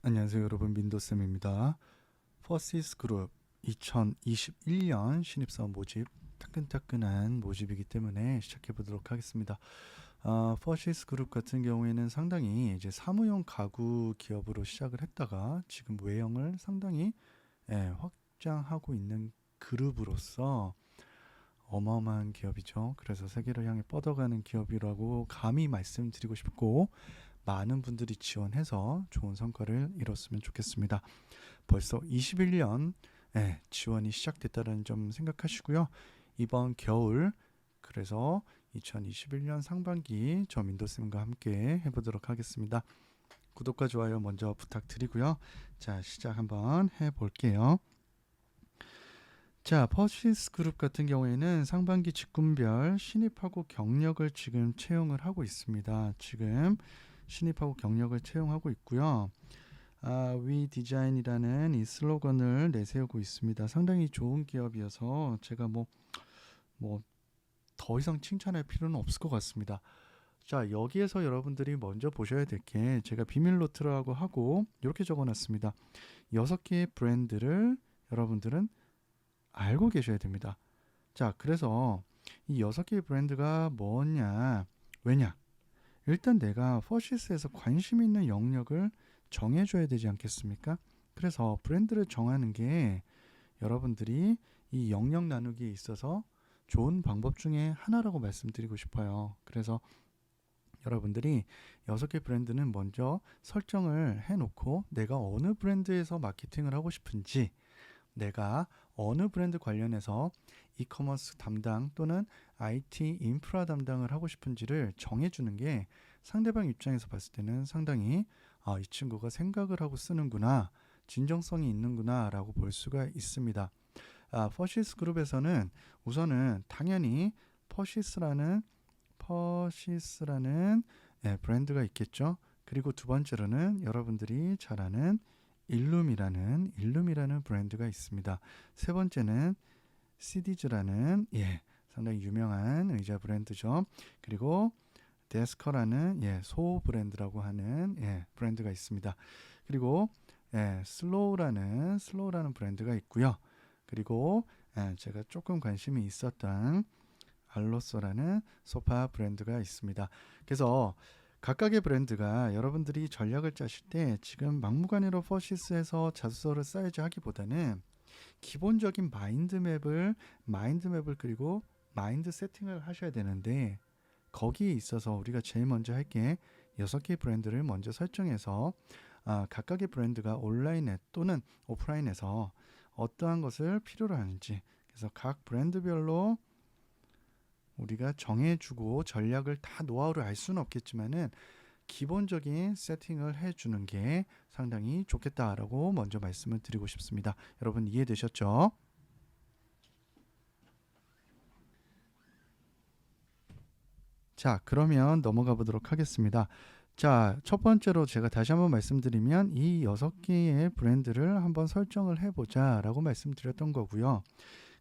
안녕하세요 여러분, 민도쌤입니다. 퍼시스 그룹 2021년 신입사원 모집, 따끈따끈한 모집이기 때문에 시작해 보도록 하겠습니다. 퍼시스 그룹 같은 경우에는 상당히 이제 사무용 가구 기업으로 시작을 했다가 지금 외형을 상당히 확장하고 있는 그룹으로서 어마어마한 기업이죠. 그래서 세계를 향해 뻗어가는 기업이라고 감히 말씀드리고 싶고, 많은 분들이 지원해서 좋은 성과를 이뤘으면 좋겠습니다. 벌써 21년 지원이 시작됐다는 점 생각하시고요. 이번 겨울, 그래서 2021년 상반기 저 민도쌤과 함께 해보도록 하겠습니다. 구독과 좋아요 먼저 부탁드리고요. 자, 시작 한번 해볼게요. 자, 퍼시스 그룹 같은 경우에는 상반기 직군별 신입하고 경력을 지금 채용을 하고 있습니다. 지금 신입하고 경력을 채용하고 있고요. We Design이라는 이 슬로건을 내세우고 있습니다. 상당히 좋은 기업이어서 제가 더 이상 칭찬할 필요는 없을 것 같습니다. 자, 여기에서 여러분들이 먼저 보셔야 될 게, 제가 비밀 노트라고 하고 이렇게 적어놨습니다. 6개의 브랜드를 여러분들은 알고 계셔야 됩니다. 자, 그래서 이 6개의 브랜드가 뭐냐, 왜냐, 일단 내가 퍼시스에서 관심 있는 영역을 정해줘야 되지 않겠습니까? 그래서 브랜드를 정하는 게 여러분들이 이 영역 나누기에 있어서 좋은 방법 중에 하나라고 말씀드리고 싶어요. 그래서 여러분들이 6개 브랜드는 먼저 설정을 해놓고, 내가 어느 브랜드에서 마케팅을 하고 싶은지, 내가 어느 브랜드 관련해서 이커머스 담당 또는 IT 인프라 담당을 하고 싶은지를 정해주는 게 상대방 입장에서 봤을 때는 상당히 이 친구가 생각을 하고 쓰는구나, 진정성이 있는구나 라고 볼 수가 있습니다. 퍼시스 그룹에서는 우선은 당연히 퍼시스라는 브랜드가 있겠죠. 그리고 두 번째로는 여러분들이 잘 아는 일룸이라는 브랜드가 있습니다. 세 번째는 시디즈라는 상당히 유명한 의자 브랜드죠. 그리고 데스커라는 소 브랜드라고 하는 브랜드가 있습니다. 그리고 슬로우라는 브랜드가 있고요. 그리고 제가 조금 관심이 있었던 알로소라는 소파 브랜드가 있습니다. 그래서 각각의 브랜드가 여러분들이 전략을 짜실 때 지금 막무가내로 퍼시스에서 자소서를 써야지 하기보다는 기본적인 마인드맵을 그리고 마인드 세팅을 하셔야 되는데, 거기에 있어서 우리가 제일 먼저 할 게 6개의 브랜드를 먼저 설정해서 각각의 브랜드가 온라인에 또는 오프라인에서 어떠한 것을 필요로 하는지, 그래서 각 브랜드별로 우리가 정해주고 전략을 다 노하우를 알 수는 없겠지만은 기본적인 세팅을 해주는 게 상당히 좋겠다라고 먼저 말씀을 드리고 싶습니다. 여러분 이해되셨죠? 자, 그러면 넘어가 보도록 하겠습니다. 자, 첫 번째로 제가 다시 한번 말씀드리면 이 6개의 브랜드를 한번 설정을 해보자 라고 말씀드렸던 거고요.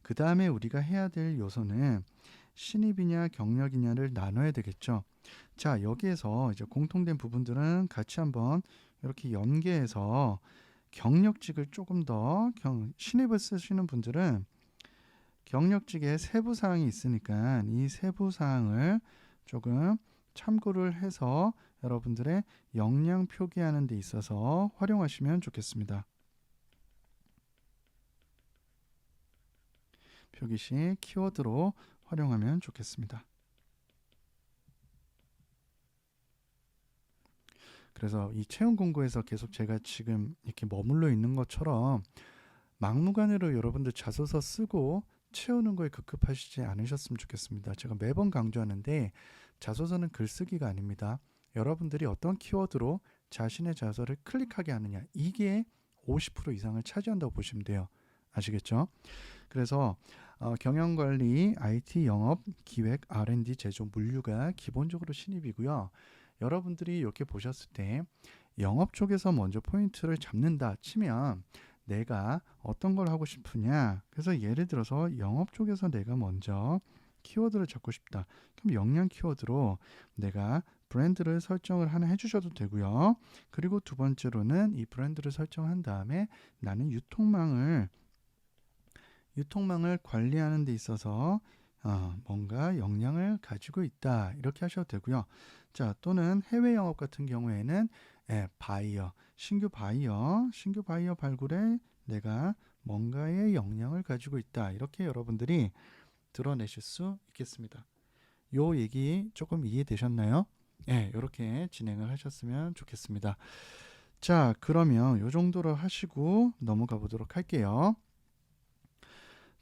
그 다음에 우리가 해야 될 요소는 신입이냐 경력이냐를 나눠야 되겠죠. 자, 여기에서 이제 공통된 부분들은 같이 한번 이렇게 연계해서, 경력직을 조금 더 신입을 쓰시는 분들은 경력직에 세부 사항이 있으니까 이 세부 사항을 조금 참고를 해서 여러분들의 역량 표기하는 데 있어서 활용하시면 좋겠습니다. 표기 시 키워드로 활용하면 좋겠습니다. 그래서 이 채용 공고에서 계속 제가 지금 이렇게 머물러 있는 것처럼 막무가내로 여러분들 자소서 쓰고 채우는 거에 급급하시지 않으셨으면 좋겠습니다. 제가 매번 강조하는데, 자소서는 글쓰기가 아닙니다. 여러분들이 어떤 키워드로 자신의 자소서를 클릭하게 하느냐, 이게 50% 이상을 차지한다고 보시면 돼요. 아시겠죠? 그래서 경영관리, IT, 영업, 기획, R&D, 제조, 물류가 기본적으로 신입이고요. 여러분들이 이렇게 보셨을 때 영업 쪽에서 먼저 포인트를 잡는다 치면 내가 어떤 걸 하고 싶으냐, 그래서 예를 들어서 영업 쪽에서 내가 먼저 키워드를 잡고 싶다. 그럼 역량 키워드로 내가 브랜드를 설정을 하나 해주셔도 되고요. 그리고 두 번째로는 이 브랜드를 설정한 다음에 나는 유통망을 관리하는 데 있어서 뭔가 역량을 가지고 있다. 이렇게 하셔도 되고요. 자, 또는 해외 영업 같은 경우에는 신규 바이어 발굴에 내가 뭔가의 역량을 가지고 있다. 이렇게 여러분들이 드러내실 수 있겠습니다. 요 얘기 조금 이해되셨나요? 네, 이렇게 진행을 하셨으면 좋겠습니다. 자, 그러면 요 정도로 하시고 넘어가 보도록 할게요.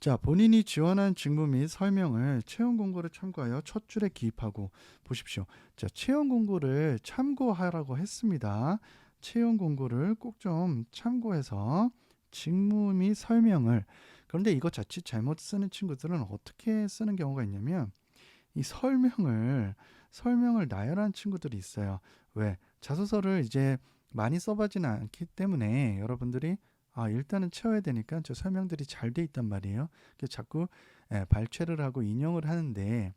자, 본인이 지원한 직무 및 설명을 채용 공고를 참고하여 첫 줄에 기입하고 보십시오. 자, 채용 공고를 참고하라고 했습니다. 채용 공고를 꼭 좀 참고해서 직무 및 설명을 그런데 이거 자칫 잘못 쓰는 친구들은 어떻게 쓰는 경우가 있냐면 이 설명을 나열한 친구들이 있어요. 왜? 자소서를 이제 많이 써보지는 않기 때문에 여러분들이 일단은 채워야 되니까 저 설명들이 잘 돼 있단 말이에요. 그래서 자꾸 발췌를 하고 인용을 하는데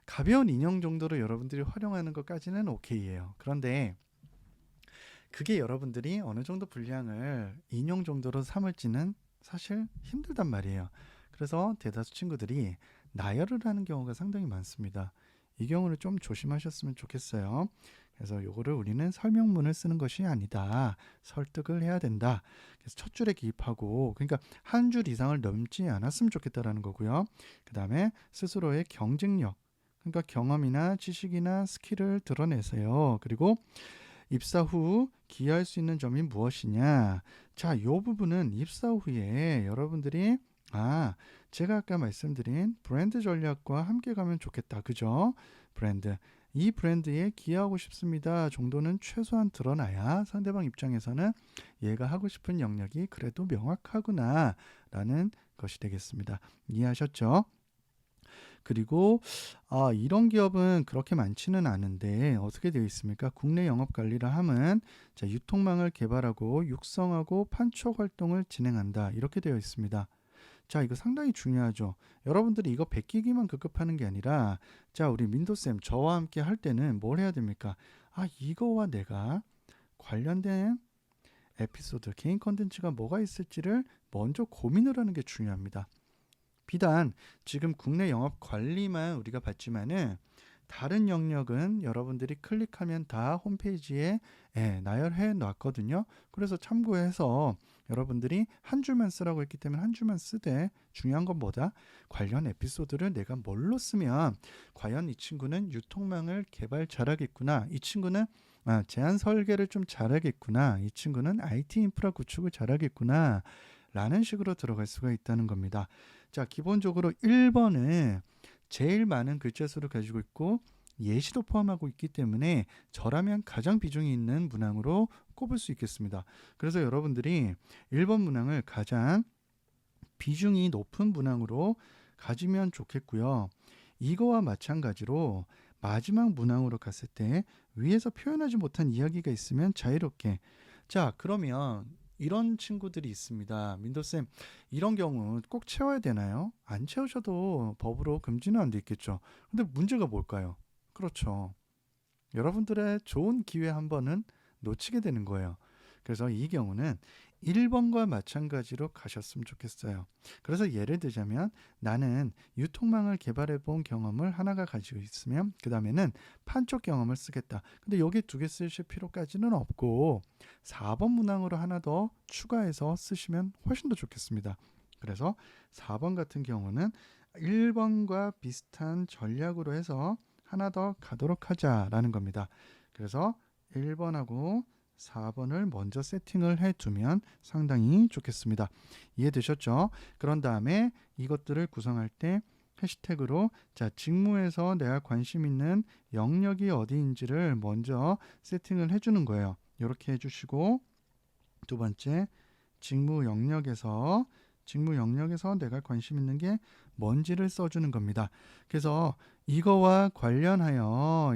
가벼운 인용 정도로 여러분들이 활용하는 것까지는 오케이예요. 그런데 그게 여러분들이 어느 정도 분량을 인용 정도로 삼을지는 사실 힘들단 말이에요. 그래서 대다수 친구들이 나열을 하는 경우가 상당히 많습니다. 이 경우를 좀 조심하셨으면 좋겠어요. 그래서 요거를 우리는 설명문을 쓰는 것이 아니다. 설득을 해야 된다. 그래서 첫 줄에 기입하고 그러니까 한 줄 이상을 넘지 않았으면 좋겠다라는 거고요. 그 다음에 스스로의 경쟁력 그러니까 경험이나 지식이나 스킬을 드러내세요. 그리고 입사 후 기여할 수 있는 점이 무엇이냐? 자, 이 부분은 입사 후에 여러분들이 제가 아까 말씀드린 브랜드 전략과 함께 가면 좋겠다. 그죠? 브랜드. 이 브랜드에 기여하고 싶습니다. 정도는 최소한 드러나야 상대방 입장에서는 얘가 하고 싶은 영역이 그래도 명확하구나 라는 것이 되겠습니다. 이해하셨죠? 그리고 이런 기업은 그렇게 많지는 않은데 어떻게 되어 있습니까? 국내 영업 관리를 함은 자, 유통망을 개발하고 육성하고 판촉 활동을 진행한다. 이렇게 되어 있습니다. 자, 이거 상당히 중요하죠. 여러분들이 이거 베끼기만 급급하는 게 아니라 자, 우리 민도쌤 저와 함께 할 때는 뭘 해야 됩니까? 이거와 내가 관련된 에피소드, 개인 컨텐츠가 뭐가 있을지를 먼저 고민을 하는 게 중요합니다. 비단 지금 국내 영업 관리만 우리가 봤지만은 다른 영역은 여러분들이 클릭하면 다 홈페이지에 나열해 놨거든요. 그래서 참고해서 여러분들이 한 줄만 쓰라고 했기 때문에 한 줄만 쓰되 중요한 건 뭐다? 관련 에피소드를 내가 뭘로 쓰면 과연 이 친구는 유통망을 개발 잘하겠구나. 이 친구는 제안 설계를 좀 잘하겠구나. 이 친구는 IT 인프라 구축을 잘하겠구나. 라는 식으로 들어갈 수가 있다는 겁니다. 자, 기본적으로 1번은 제일 많은 글자 수를 가지고 있고 예시도 포함하고 있기 때문에 저라면 가장 비중이 있는 문항으로 꼽을 수 있겠습니다. 그래서 여러분들이 1번 문항을 가장 비중이 높은 문항으로 가지면 좋겠고요. 이거와 마찬가지로 마지막 문항으로 갔을 때 위에서 표현하지 못한 이야기가 있으면 자유롭게 자, 그러면 이런 친구들이 있습니다. 민도쌤, 이런 경우 꼭 채워야 되나요? 안 채우셔도 법으로 금지는 안 돼 있겠죠. 근데 문제가 뭘까요? 그렇죠. 여러분들의 좋은 기회 한 번은 놓치게 되는 거예요. 그래서 이 경우는 1번과 마찬가지로 가셨으면 좋겠어요. 그래서 예를 들자면 나는 유통망을 개발해 본 경험을 하나가 가지고 있으면 그 다음에는 판촉 경험을 쓰겠다. 근데 여기 두 개 쓰실 필요까지는 없고 4번 문항으로 하나 더 추가해서 쓰시면 훨씬 더 좋겠습니다. 그래서 4번 같은 경우는 1번과 비슷한 전략으로 해서 하나 더 가도록 하자라는 겁니다. 그래서 1번하고 4번을 먼저 세팅을 해두면 상당히 좋겠습니다. 이해되셨죠? 그런 다음에 이것들을 구성할 때 해시태그로 자, 직무에서 내가 관심 있는 영역이 어디인지를 먼저 세팅을 해주는 거예요. 이렇게 해주시고 두 번째 직무 영역에서 내가 관심 있는 게 뭔지를 써주는 겁니다. 그래서 이거와 관련해서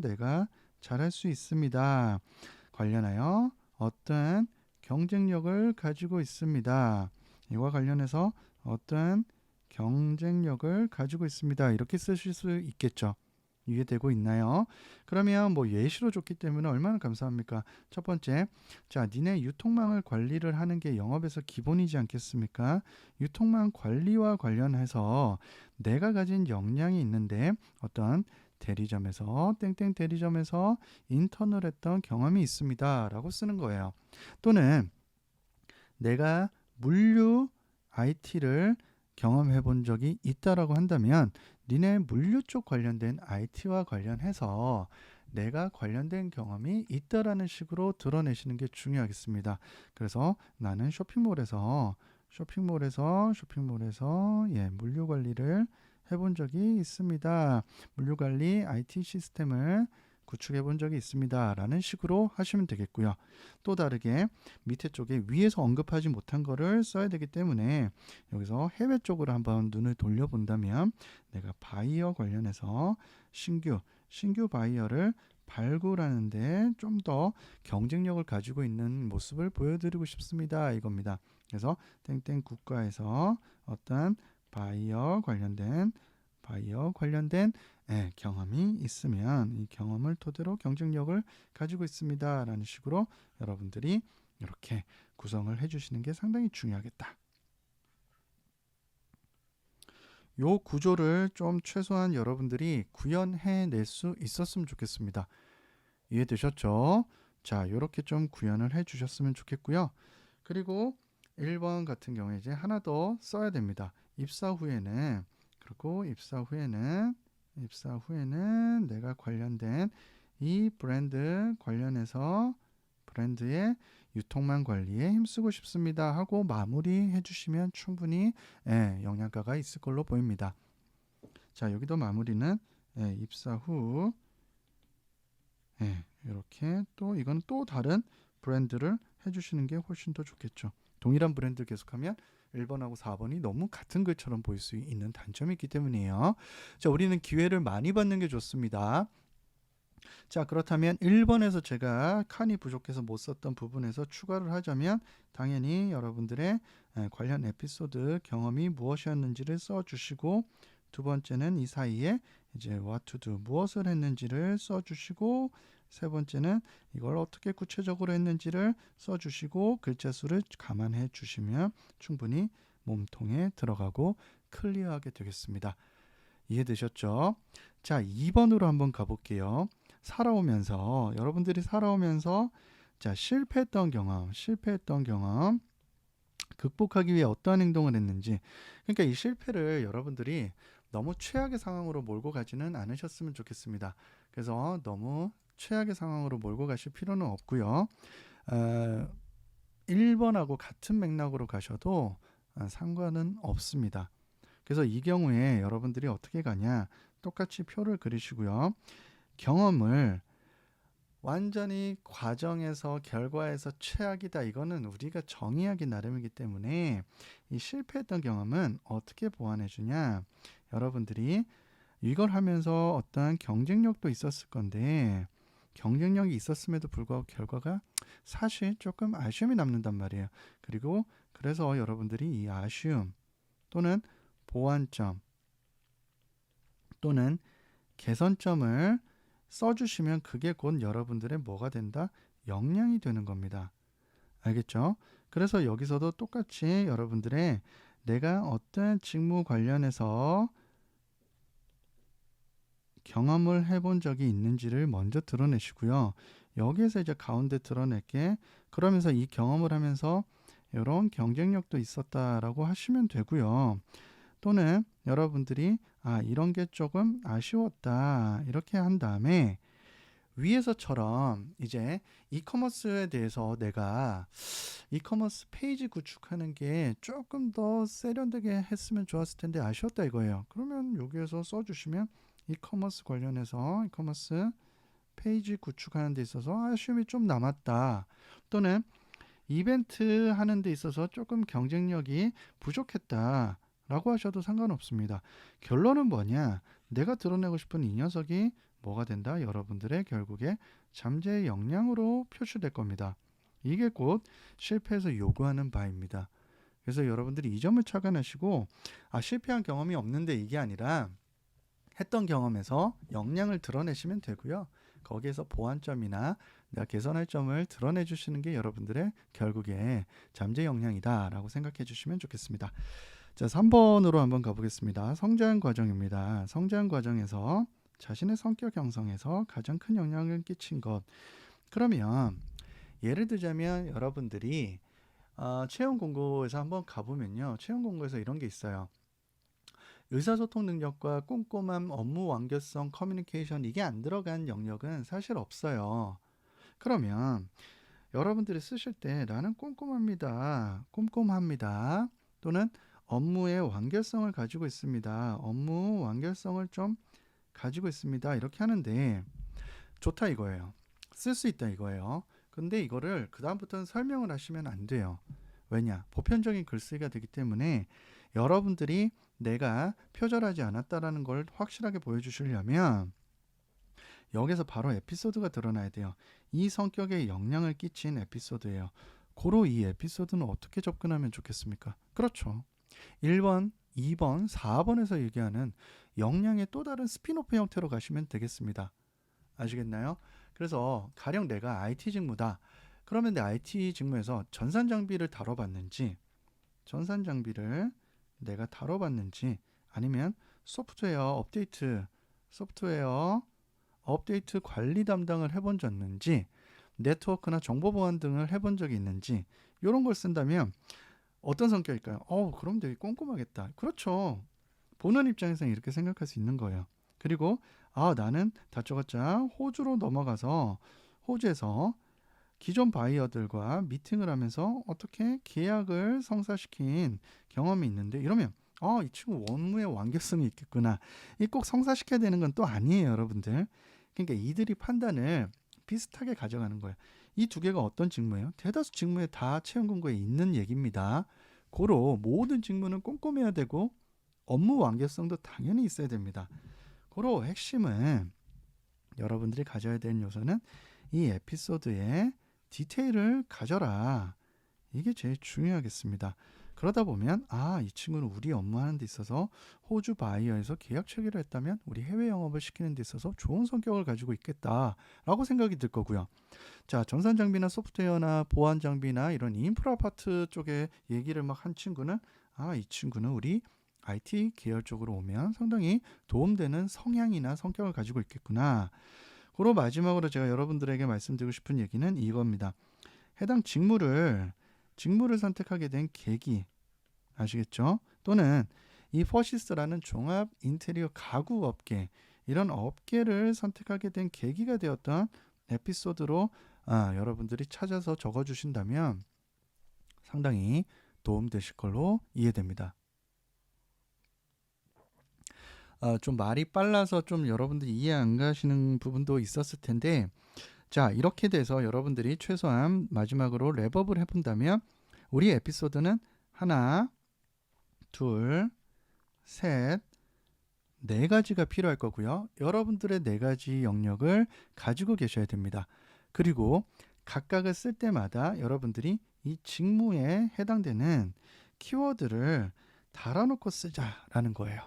내가 잘할 수 있습니다. 관련하여 어떤 경쟁력을 가지고 있습니다. 이와 관련해서 어떤 경쟁력을 가지고 있습니다. 이렇게 쓰실 수 있겠죠. 이해되고 있나요? 그러면 뭐 예시로 줬기 때문에 얼마나 감사합니까? 첫 번째, 자, 니네 유통망을 관리를 하는 게 영업에서 기본이지 않겠습니까? 유통망 관리와 관련해서 내가 가진 역량이 있는데 어떤 대리점에서 땡땡 대리점에서 인턴을 했던 경험이 있습니다 라고 쓰는 거예요. 또는 내가 물류 IT를 경험해 본 적이 있다라고 한다면 니네 물류 쪽 관련된 IT와 관련해서 내가 관련된 경험이 있다라는 식으로 드러내시는 게 중요하겠습니다. 그래서 나는 쇼핑몰에서 예, 물류 관리를 해본 적이 있습니다. 물류 관리 IT 시스템을 구축해 본 적이 있습니다. 라는 식으로 하시면 되겠고요. 또 다르게 밑에 쪽에 위에서 언급하지 못한 거를 써야 되기 때문에 여기서 해외 쪽으로 한번 눈을 돌려본다면 내가 바이어 관련해서 신규 바이어를 발굴하는데 좀 더 경쟁력을 가지고 있는 모습을 보여드리고 싶습니다. 이겁니다. 그래서 땡땡 국가에서 어떤 바이어 관련된 예, 경험이 있으면 이 경험을 토대로 경쟁력을 가지고 있습니다. 라는 식으로 여러분들이 이렇게 구성을 해주시는 게 상당히 중요하겠다. 요 구조를 좀 최소한 여러분들이 구현해낼 수 있었으면 좋겠습니다. 이해되셨죠? 자, 이렇게 좀 구현을 해주셨으면 좋겠고요. 그리고 1번 같은 경우에 이제 하나 더 써야 됩니다. 입사 후에는 내가 관련된 이 브랜드 관련해서 브랜드의 유통망 관리에 힘쓰고 싶습니다 하고 마무리해 주시면 충분히 예, 영양가가 있을 걸로 보입니다. 자, 여기도 마무리는 예, 입사 후 예, 이렇게 또 이건 또 다른 브랜드를 해주시는 게 훨씬 더 좋겠죠. 동일한 브랜드를 계속하면 1번하고 4번이 너무 같은 글처럼 보일 수 있는 단점이 있기 때문이에요. 자, 우리는 기회를 많이 받는 게 좋습니다. 자, 그렇다면 1번에서 제가 칸이 부족해서 못 썼던 부분에서 추가를 하자면 당연히 여러분들의 관련 에피소드 경험이 무엇이었는지를 써주시고 두 번째는 이 사이에 이제 what to do 무엇을 했는지를 써주시고 세 번째는 이걸 어떻게 구체적으로 했는지를 써주시고 글자 수를 감안해 주시면 충분히 몸통에 들어가고 클리어하게 되겠습니다. 이해되셨죠? 자, 2번으로 한번 가볼게요. 여러분들이 살아오면서 자, 실패했던 경험 극복하기 위해 어떠한 행동을 했는지. 그러니까 이 실패를 여러분들이 너무 최악의 상황으로 몰고 가지는 않으셨으면 좋겠습니다. 그래서 너무 최악의 상황으로 몰고 가실 필요는 없고요. 1번하고 같은 맥락으로 가셔도 상관은 없습니다. 그래서 이 경우에 여러분들이 어떻게 가냐, 똑같이 표를 그리시고요. 경험을 완전히 과정에서 결과에서 최악이다, 이거는 우리가 정의하기 나름이기 때문에 이 실패했던 경험은 어떻게 보완해 주냐, 여러분들이 이걸 하면서 어떠한 경쟁력도 있었을 건데 경쟁력이 있었음에도 불구하고 결과가 사실 조금 아쉬움이 남는단 말이에요. 그리고 그래서 여러분들이 이 아쉬움 또는 보완점 또는 개선점을 써주시면 그게 곧 여러분들의 뭐가 된다? 역량이 되는 겁니다. 알겠죠? 그래서 여기서도 똑같이 여러분들의 내가 어떤 직무 관련해서 경험을 해본 적이 있는지를 먼저 드러내시고요. 여기에서 이제 가운데 드러낼게, 그러면서 이 경험을 하면서 이런 경쟁력도 있었다라고 하시면 되고요. 또는 여러분들이 이런 게 조금 아쉬웠다 이렇게 한 다음에 위에서처럼 이제 이커머스에 대해서 내가 이커머스 페이지 구축하는 게 조금 더 세련되게 했으면 좋았을 텐데 아쉬웠다 이거예요. 그러면 여기에서 써주시면 이커머스 관련해서 이커머스 페이지 구축하는 데 있어서 아쉬움이 좀 남았다, 또는 이벤트 하는 데 있어서 조금 경쟁력이 부족했다 라고 하셔도 상관없습니다. 결론은 뭐냐, 내가 드러내고 싶은 이 녀석이 뭐가 된다? 여러분들의 결국에 잠재의 역량으로 표출될 겁니다. 이게 곧 실패에서 요구하는 바입니다. 그래서 여러분들이 이 점을 착안하시고 실패한 경험이 없는데 이게 아니라 했던 경험에서 역량을 드러내시면 되고요. 거기에서 보완점이나 내가 개선할 점을 드러내 주시는 게 여러분들의 결국에 잠재 역량이다라고 생각해 주시면 좋겠습니다. 자, 3번으로 한번 가보겠습니다. 성장 과정입니다. 성장 과정에서 자신의 성격 형성에서 가장 큰 영향을 끼친 것. 그러면 예를 들자면 여러분들이 채용 공고에서 한번 가보면요. 채용 공고에서 이런 게 있어요. 의사소통 능력과 꼼꼼함, 업무 완결성, 커뮤니케이션 이게 안 들어간 영역은 사실 없어요. 그러면 여러분들이 쓰실 때 나는 꼼꼼합니다. 또는 업무의 완결성을 가지고 있습니다. 업무 완결성을 좀 가지고 있습니다. 이렇게 하는데 좋다 이거예요. 쓸 수 있다 이거예요. 근데 이거를 그 다음부터는 설명을 하시면 안 돼요. 왜냐? 보편적인 글쓰기가 되기 때문에 여러분들이 내가 표절하지 않았다라는 걸 확실하게 보여주시려면 여기서 바로 에피소드가 드러나야 돼요. 이 성격에 영향을 끼친 에피소드예요. 고로 이 에피소드는 어떻게 접근하면 좋겠습니까? 그렇죠. 1번, 2번, 4번에서 얘기하는 역량의 또 다른 스피노프 형태로 가시면 되겠습니다. 아시겠나요? 그래서 가령 내가 IT 직무다. 그러면 내 IT 직무에서 전산 장비를 다뤄봤는지, 전산 장비를 내가 다뤄봤는지, 아니면 소프트웨어 업데이트 관리 담당을 해본 적 있는지, 네트워크나 정보 보안 등을 해본 적이 있는지, 이런 걸 쓴다면 어떤 성격일까요? 그럼 되게 꼼꼼하겠다. 그렇죠. 보는 입장에서는 이렇게 생각할 수 있는 거예요. 그리고 나는 다짜고짜 호주로 넘어가서 호주에서 기존 바이어들과 미팅을 하면서 어떻게 계약을 성사시킨 경험이 있는데 이러면 이 친구 업무의 완결성이 있겠구나. 이 꼭 성사시켜야 되는 건 또 아니에요, 여러분들. 그러니까 이들이 판단을 비슷하게 가져가는 거예요. 이 두 개가 어떤 직무예요? 대다수 직무에 다 채용 공고에 있는 얘기입니다. 고로 모든 직무는 꼼꼼해야 되고 업무 완결성도 당연히 있어야 됩니다. 고로 핵심은 여러분들이 가져야 되는 요소는 이 에피소드의 디테일을 가져라. 이게 제일 중요하겠습니다. 그러다 보면 이 친구는 우리 업무하는 데 있어서 호주 바이어에서 계약 체결을 했다면 우리 해외 영업을 시키는 데 있어서 좋은 성격을 가지고 있겠다라고 생각이 들 거고요. 자, 전산 장비나 소프트웨어나 보안 장비나 이런 인프라 파트 쪽에 얘기를 막 한 친구는 이 친구는 우리 IT 계열 쪽으로 오면 상당히 도움되는 성향이나 성격을 가지고 있겠구나. 그리고 마지막으로 제가 여러분들에게 말씀드리고 싶은 얘기는 이겁니다. 해당 직무를 선택하게 된 계기 아시겠죠? 또는 이 퍼시스라는 종합 인테리어 가구 업계 이런 업계를 선택하게 된 계기가 되었던 에피소드로 여러분들이 찾아서 적어주신다면 상당히 도움되실 걸로 이해됩니다. 좀 말이 빨라서 좀 여러분들이 이해 안 가시는 부분도 있었을 텐데 자, 이렇게 돼서 여러분들이 최소한 마지막으로 랩업을 해본다면 우리 에피소드는 하나, 둘, 셋, 네 가지가 필요할 거고요. 여러분들의 네 가지 영역을 가지고 계셔야 됩니다. 그리고 각각을 쓸 때마다 여러분들이 이 직무에 해당되는 키워드를 달아놓고 쓰자라는 거예요.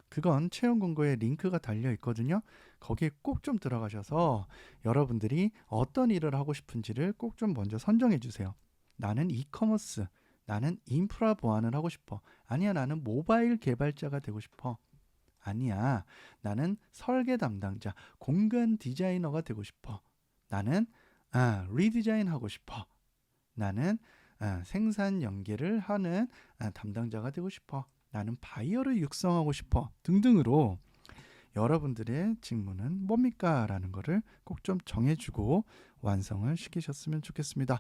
그건 채용 공고에 링크가 달려 있거든요. 거기에 꼭 좀 들어가셔서 여러분들이 어떤 일을 하고 싶은지를 꼭 좀 먼저 선정해 주세요. 나는 이커머스, 나는 인프라 보안을 하고 싶어. 아니야, 나는 모바일 개발자가 되고 싶어. 아니야, 나는 설계 담당자, 공간 디자이너가 되고 싶어. 나는 리디자인 하고 싶어. 나는 생산 연계를 하는 담당자가 되고 싶어. 나는 바이어를 육성하고 싶어. 등등으로 여러분들의 직무는 뭡니까? 라는 거를 꼭 좀 정해주고 완성을 시키셨으면 좋겠습니다.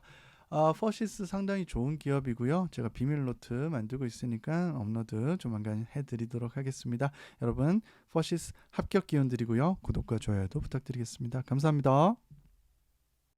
퍼시스 상당히 좋은 기업이고요. 제가 비밀 노트 만들고 있으니까 업로드 조만간 해드리도록 하겠습니다. 여러분 퍼시스 합격 기원 드리고요. 구독과 좋아요도 부탁드리겠습니다. 감사합니다.